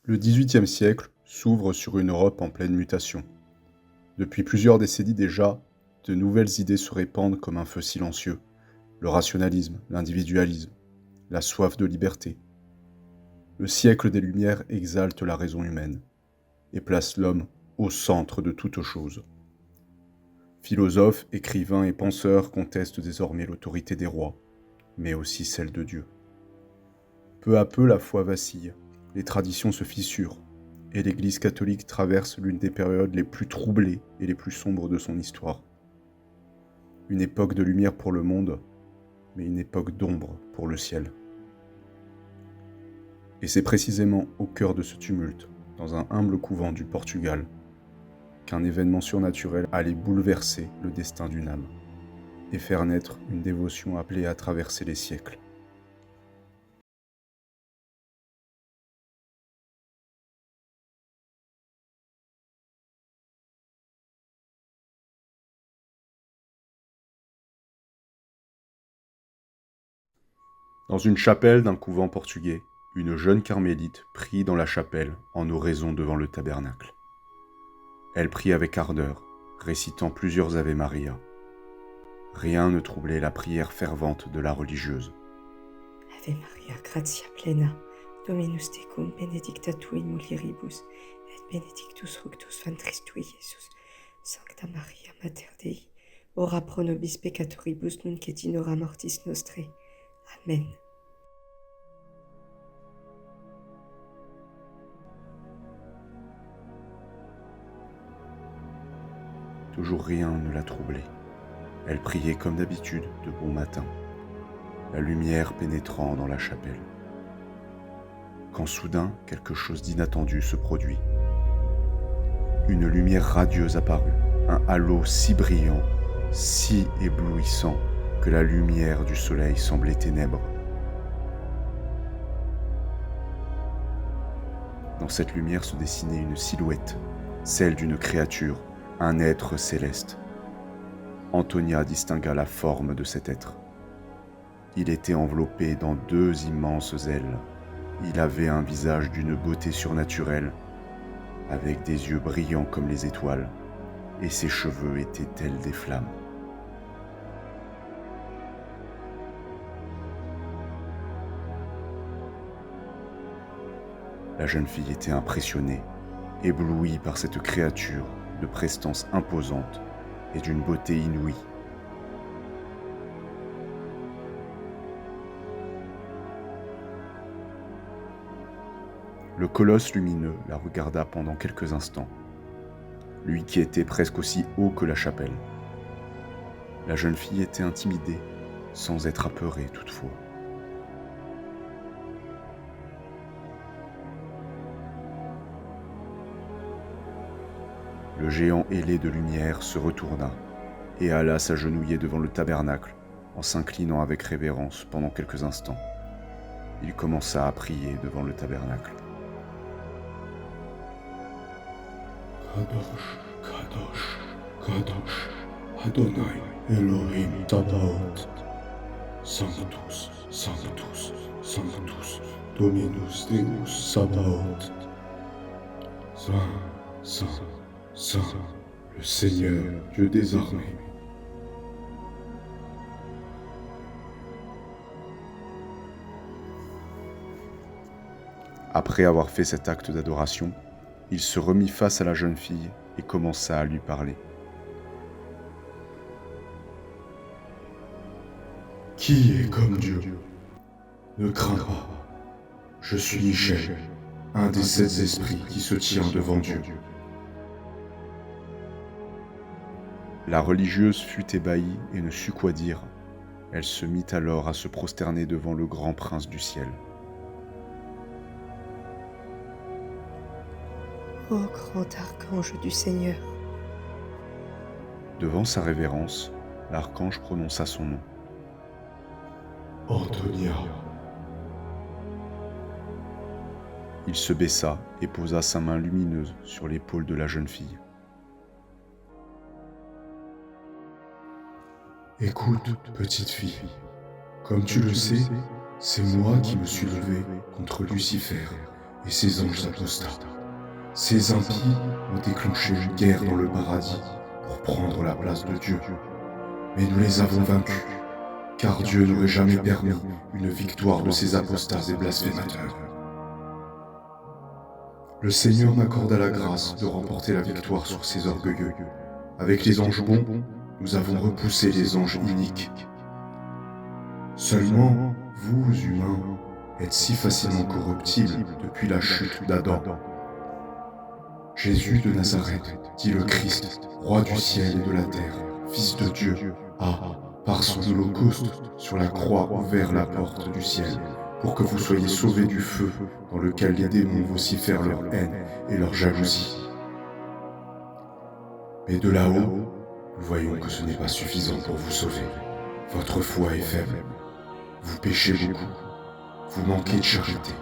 Le XVIIIe siècle s'ouvre sur une Europe en pleine mutation. Depuis plusieurs décennies déjà, de nouvelles idées se répandent comme un feu silencieux. Le rationalisme, l'individualisme, la soif de liberté. Le siècle des Lumières exalte la raison humaine et place l'homme au centre de toute chose. Philosophes, écrivains et penseurs contestent désormais l'autorité des rois, mais aussi celle de Dieu. Peu à peu, la foi vacille, les traditions se fissurent, et l'Église catholique traverse l'une des périodes les plus troublées et les plus sombres de son histoire. Une époque de lumière pour le monde, mais une époque d'ombre pour le ciel. Et c'est précisément au cœur de ce tumulte, dans un humble couvent du Portugal, qu'un événement surnaturel allait bouleverser le destin d'une âme, et faire naître une dévotion appelée à traverser les siècles. Dans une chapelle d'un couvent portugais, une jeune carmélite prie dans la chapelle en oraison devant le tabernacle. Elle prie avec ardeur, récitant plusieurs Ave Maria. Rien ne troublait la prière fervente de la religieuse. Ave Maria, gratia plena, Dominus tecum, benedicta tu in mulieribus, et benedictus fructus ventris tui, Iesus. Sancta Maria, Mater Dei, ora pro nobis peccatoribus, nunc et in hora mortis nostrae. Amen. Toujours rien ne la troublait. Elle priait comme d'habitude de bon matin, la lumière pénétrant dans la chapelle. Quand soudain, quelque chose d'inattendu se produit. Une lumière radieuse apparut, un halo si brillant, si éblouissant, que la lumière du soleil semblait ténèbres. Dans cette lumière se dessinait une silhouette, celle d'une créature, un être céleste. Antonia distingua la forme de cet être. Il était enveloppé dans deux immenses ailes. Il avait un visage d'une beauté surnaturelle, avec des yeux brillants comme les étoiles, et ses cheveux étaient tels des flammes. La jeune fille était impressionnée, éblouie par cette créature de prestance imposante et d'une beauté inouïe. Le colosse lumineux la regarda pendant quelques instants, lui qui était presque aussi haut que la chapelle. La jeune fille était intimidée, sans être apeurée toutefois. Le géant ailé de lumière se retourna et alla s'agenouiller devant le tabernacle en s'inclinant avec révérence pendant quelques instants. Il commença à prier devant le tabernacle. Kadosh, Kadosh, Kadosh, Adonai Elohim Tabaot. Sanctus, Sanctus, Sanctus, Dominus Deus Sabaoth. Saint, Saint, Saint, le Seigneur, Dieu des armées. Après avoir fait cet acte d'adoration, il se remit face à la jeune fille et commença à lui parler. Qui est comme Dieu? Ne crains pas. Je suis Michel, un des 7 esprits qui se tient devant Dieu. La religieuse fut ébahie et ne sut quoi dire. Elle se mit alors à se prosterner devant le grand prince du ciel. Ô grand archange du Seigneur, Devant sa révérence, l'archange prononça son nom. Antonia, Il se baissa et posa sa main lumineuse sur l'épaule de la jeune fille. écoute, petite fille. Comme tu le sais, c'est moi qui me suis levé contre Lucifer et ces anges apostats. Ces impies ont déclenché une guerre dans le paradis pour prendre la place de Dieu. Mais nous les avons vaincus, car Dieu n'aurait jamais permis une victoire de ces apostats et blasphémateurs. Le Seigneur m'accorda la grâce de remporter la victoire sur ces orgueilleux. Avec les anges bons, nous avons repoussé les anges iniques. Seulement, vous, humains, êtes si facilement corruptibles depuis la chute d'Adam. Jésus de Nazareth, dit le Christ, roi du ciel et de la terre, fils de Dieu, a, par son holocauste, sur la croix ouvert la porte du ciel, pour que vous soyez sauvés du feu dans lequel les démons vocifèrent leur haine et leur jalousie. Mais de là-haut, nous voyons que ce n'est pas suffisant pour vous sauver. Votre foi est faible. Vous péchez beaucoup. Vous manquez de charité.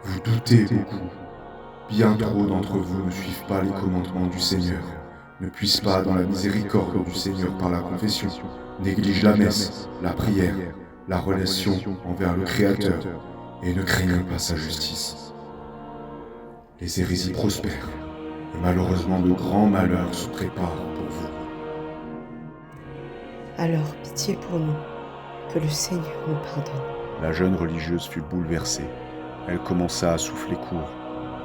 Vous doutez beaucoup. Bien trop d'entre vous ne suivent pas les commandements du Seigneur, ne puissent pas dans la miséricorde du Seigneur par la confession, négligent la messe, la prière, la relation envers le Créateur et ne craignent pas sa justice. Les hérésies prospèrent et malheureusement de grands malheurs se préparent pour vous. Alors pitié pour nous, que le Seigneur nous pardonne. La jeune religieuse fut bouleversée. Elle commença à souffler court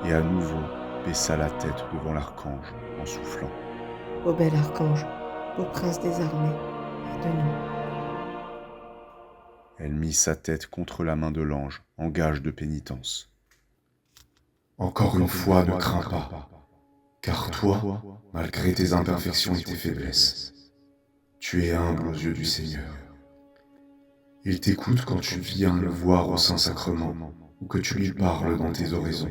et à nouveau baissa la tête devant l'archange en soufflant. Ô bel archange, ô prince des armées, aide-nous. Elle mit sa tête contre la main de l'ange en gage de pénitence. Encore une fois, ne crains pas, car toi, malgré tes imperfections et tes faiblesses, tu es humble aux yeux du Seigneur. Il t'écoute quand tu viens le voir au Saint-Sacrement ou que tu lui parles dans tes oraisons.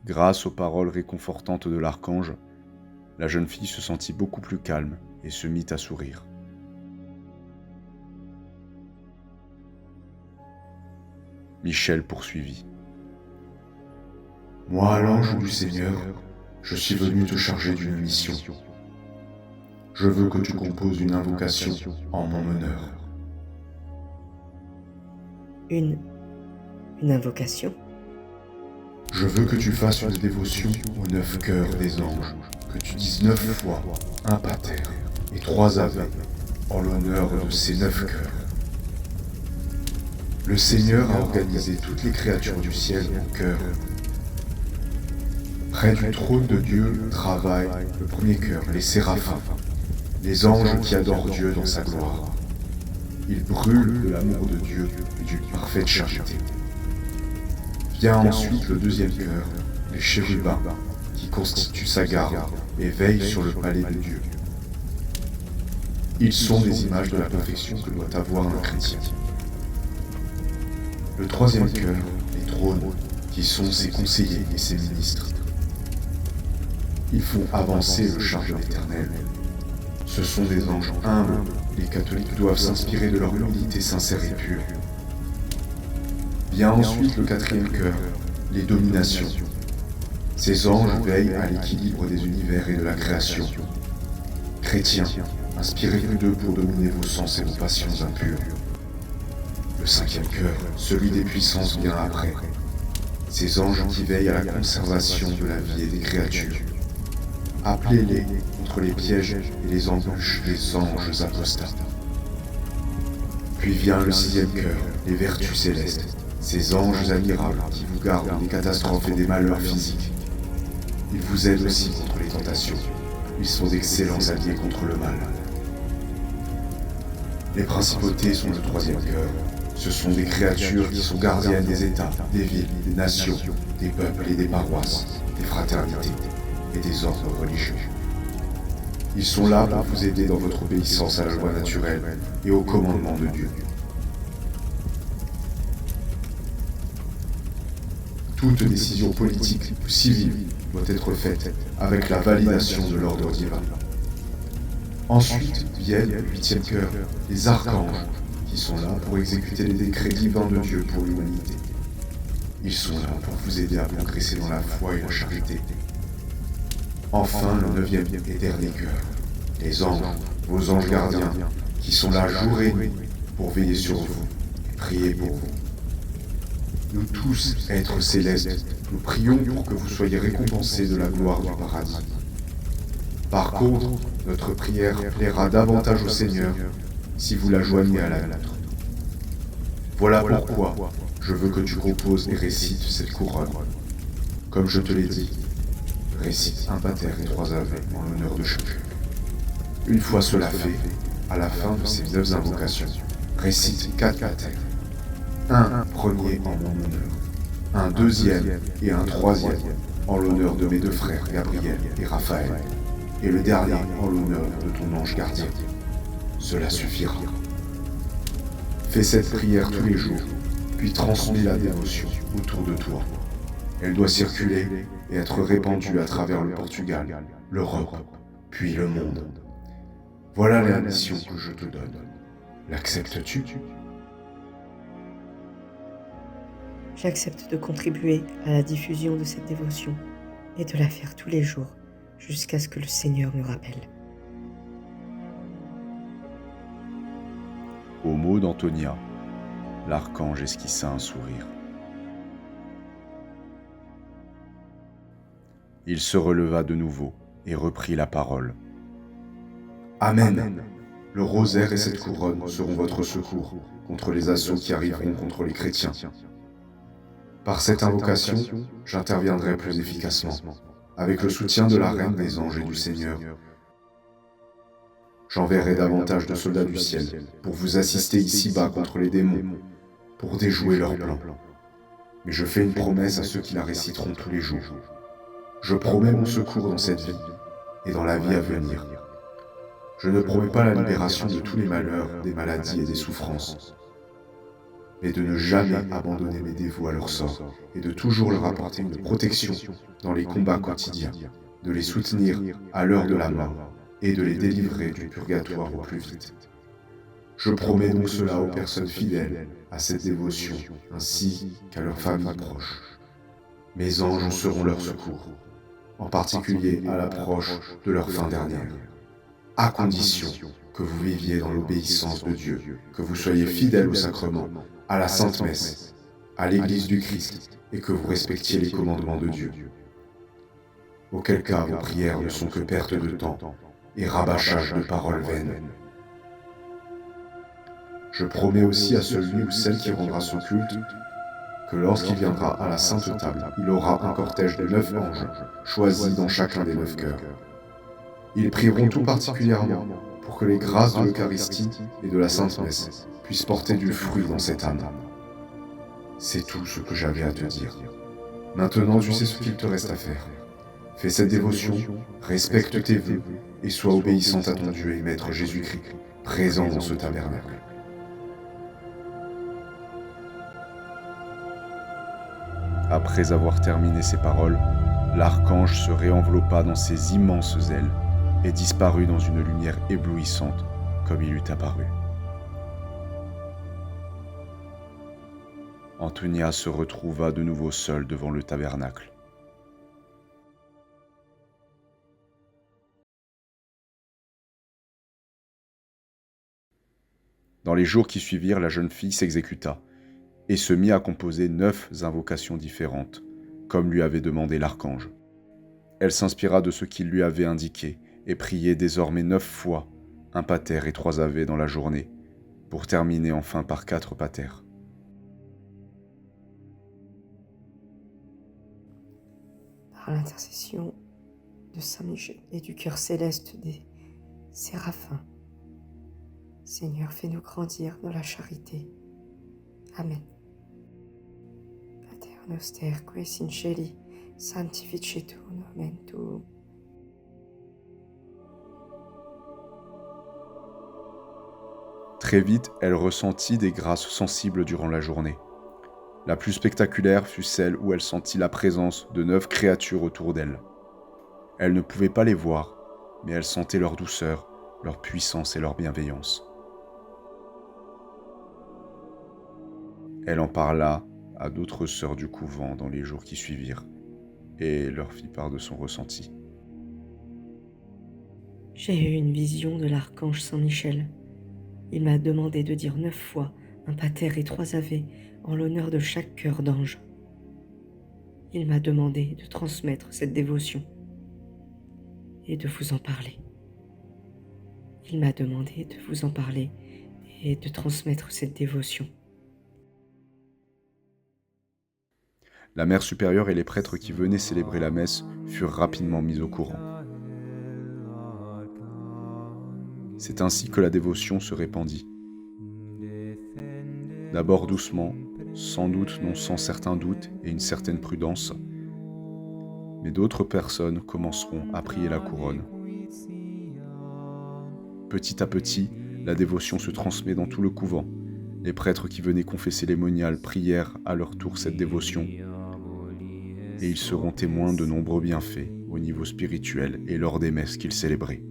Grâce aux paroles réconfortantes de l'archange, la jeune fille se sentit beaucoup plus calme et se mit à sourire. Michel poursuivit. Moi, l'ange du Seigneur, je suis venu te charger d'une mission. Je veux que tu composes une invocation en mon honneur. Une invocation? Je veux que tu fasses une dévotion aux 9 cœurs des anges, que tu dises 9 fois un pater et 3 ave en l'honneur de ces 9 cœurs. Le Seigneur a organisé toutes les créatures du ciel en cœur. Près du trône de Dieu travaille le premier cœur, les séraphins, les anges qui adorent Dieu dans sa gloire. Ils brûlent de l'amour de Dieu et d'une parfaite charité. Vient ensuite le deuxième cœur, les chérubins, qui constituent sa garde et veillent sur le palais de Dieu. Ils sont des images de la perfection que doit avoir un chrétien. Le troisième cœur, les trônes, qui sont ses conseillers et ses ministres. Ils font avancer le char de l'Éternel. Ce sont des anges humbles. Les catholiques doivent s'inspirer de leur humilité sincère et pure. Vient ensuite le quatrième cœur, les dominations. Ces anges veillent à l'équilibre des univers et de la création. Chrétiens, inspirez-vous d'eux pour dominer vos sens et vos passions impures. Le cinquième cœur, celui des puissances, vient après. Ces anges qui veillent à la conservation de la vie et des créatures. Appelez-les contre les pièges et les embûches des anges apostats. Puis vient le sixième cœur, les vertus célestes, ces anges admirables qui vous gardent des catastrophes et des malheurs physiques. Ils vous aident aussi contre les tentations. Ils sont d'excellents alliés contre le mal. Les principautés sont le troisième cœur. Ce sont des créatures qui sont gardiennes des États, des villes, des nations, des peuples et des paroisses, des fraternités et des ordres religieux. Ils sont là pour vous aider dans votre obéissance à la loi naturelle et au commandement de Dieu. Toute décision politique ou civile doit être faite avec la validation de l'ordre divin. Ensuite viennent le huitième cœur, les archanges, qui sont là pour exécuter les décrets divins de Dieu pour l'humanité. Ils sont là pour vous aider à progresser dans la foi et la charité. Enfin, le neuvième et dernier cœur, les anges, vos anges gardiens, qui sont là jour et nuit pour veiller sur vous et prier pour vous. Nous tous, êtres célestes, nous prions pour que vous soyez récompensés de la gloire du paradis. Par contre, notre prière plaira davantage au Seigneur si vous la joignez à la nôtre. Voilà pourquoi je veux que tu composes et récites cette couronne. Comme je te l'ai dit, récite un pater et 3 ave en l'honneur de chacun. Une fois cela fait, à la fin de ces 9 invocations, récite 4 paters. Un premier en mon honneur, un deuxième et un troisième en l'honneur de mes 2 frères Gabriel et Raphaël, et le dernier en l'honneur de ton ange gardien. Cela suffira. Fais cette prière tous les jours, puis transmets la dévotion autour de toi. Elle doit circuler et être répandue à travers le Portugal, l'Europe, puis le monde. Voilà la mission que je te donne. L'acceptes-tu ? J'accepte de contribuer à la diffusion de cette dévotion et de la faire tous les jours jusqu'à ce que le Seigneur me rappelle. Au mot d'Antonia, l'archange esquissa un sourire. Il se releva de nouveau et reprit la parole. Amen. Le rosaire et cette couronne seront votre secours contre les assauts qui arriveront contre les chrétiens. Par cette invocation, j'interviendrai plus efficacement, avec le soutien de la Reine des Anges et du Seigneur. J'enverrai davantage de soldats du ciel pour vous assister ici-bas contre les démons, pour déjouer leurs plans. Mais je fais une promesse à ceux qui la réciteront tous les jours. Je promets mon secours dans cette vie et dans la vie à venir. Je ne promets pas la libération de tous les malheurs, des maladies et des souffrances, mais de ne jamais abandonner mes dévots à leur sort et de toujours leur apporter une protection dans les combats quotidiens, de les soutenir à l'heure de la mort et de les délivrer du purgatoire au plus vite. Je promets donc cela aux personnes fidèles à cette dévotion, ainsi qu'à leurs familles proches. Mes anges seront leur secours, en particulier à l'approche de leur fin dernière, à condition que vous viviez dans l'obéissance de Dieu, que vous soyez fidèles au sacrement, à la Sainte Messe, à l'Église du Christ, et que vous respectiez les commandements de Dieu. Auquel cas vos prières ne sont que perte de temps et rabâchage de paroles vaines. Je promets aussi à celui ou celle qui rendra ce culte que lorsqu'il viendra à la Sainte Table, il aura un cortège de 9 anges, choisis dans chacun des 9 cœurs. Ils prieront tout particulièrement pour que les grâces de l'Eucharistie et de la Sainte Messe puissent porter du fruit dans cette âme. C'est tout ce que j'avais à te dire. Maintenant, tu sais ce qu'il te reste à faire. Fais cette dévotion, respecte tes vœux et sois obéissante à ton Dieu et Maître Jésus-Christ, présent dans ce tabernacle. Après avoir terminé ces paroles, l'archange se réenveloppa dans ses immenses ailes et disparut dans une lumière éblouissante comme il eût apparu. Antonia se retrouva de nouveau seule devant le tabernacle. Dans les jours qui suivirent, la jeune fille s'exécuta et se mit à composer 9 invocations différentes, comme lui avait demandé l'archange. Elle s'inspira de ce qu'il lui avait indiqué et priait désormais 9 fois un pater et 3 ave dans la journée, pour terminer enfin par 4 paters. Par l'intercession de Saint Michel et du cœur céleste des séraphins, Seigneur, fais-nous grandir dans la charité. Amen. Pater noster, qui es in celi, sanctificetur nomen tuum. Très vite, elle ressentit des grâces sensibles durant la journée. La plus spectaculaire fut celle où elle sentit la présence de 9 créatures autour d'elle. Elle ne pouvait pas les voir, mais elle sentait leur douceur, leur puissance et leur bienveillance. Elle en parla à d'autres sœurs du couvent dans les jours qui suivirent, et leur fit part de son ressenti. J'ai eu une vision de l'archange Saint Michel. Il m'a demandé de dire 9 fois un pater et 3 ave en l'honneur de chaque cœur d'ange. Il m'a demandé de transmettre cette dévotion et de vous en parler. Il m'a demandé de vous en parler et de transmettre cette dévotion. La mère supérieure et les prêtres qui venaient célébrer la messe furent rapidement mis au courant. C'est ainsi que la dévotion se répandit. D'abord doucement, sans doute non sans certains doutes et une certaine prudence, mais d'autres personnes commenceront à prier la couronne. Petit à petit, la dévotion se transmet dans tout le couvent. Les prêtres qui venaient confesser les moniales prièrent à leur tour cette dévotion, et ils seront témoins de nombreux bienfaits au niveau spirituel et lors des messes qu'ils célébraient.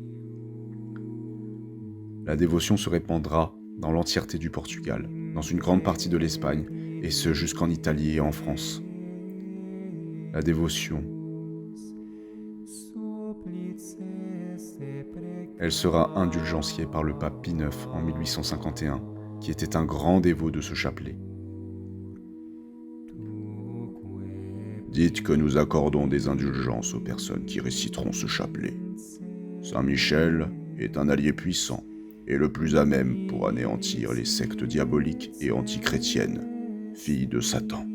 La dévotion se répandra dans l'entièreté du Portugal, dans une grande partie de l'Espagne, et ce jusqu'en Italie et en France. La dévotion, elle sera indulgentiée par le pape Pie IX en 1851, qui était un grand dévot de ce chapelet. Dites que nous accordons des indulgences aux personnes qui réciteront ce chapelet. Saint Michel est un allié puissant et le plus à même pour anéantir les sectes diaboliques et antichrétiennes, filles de Satan.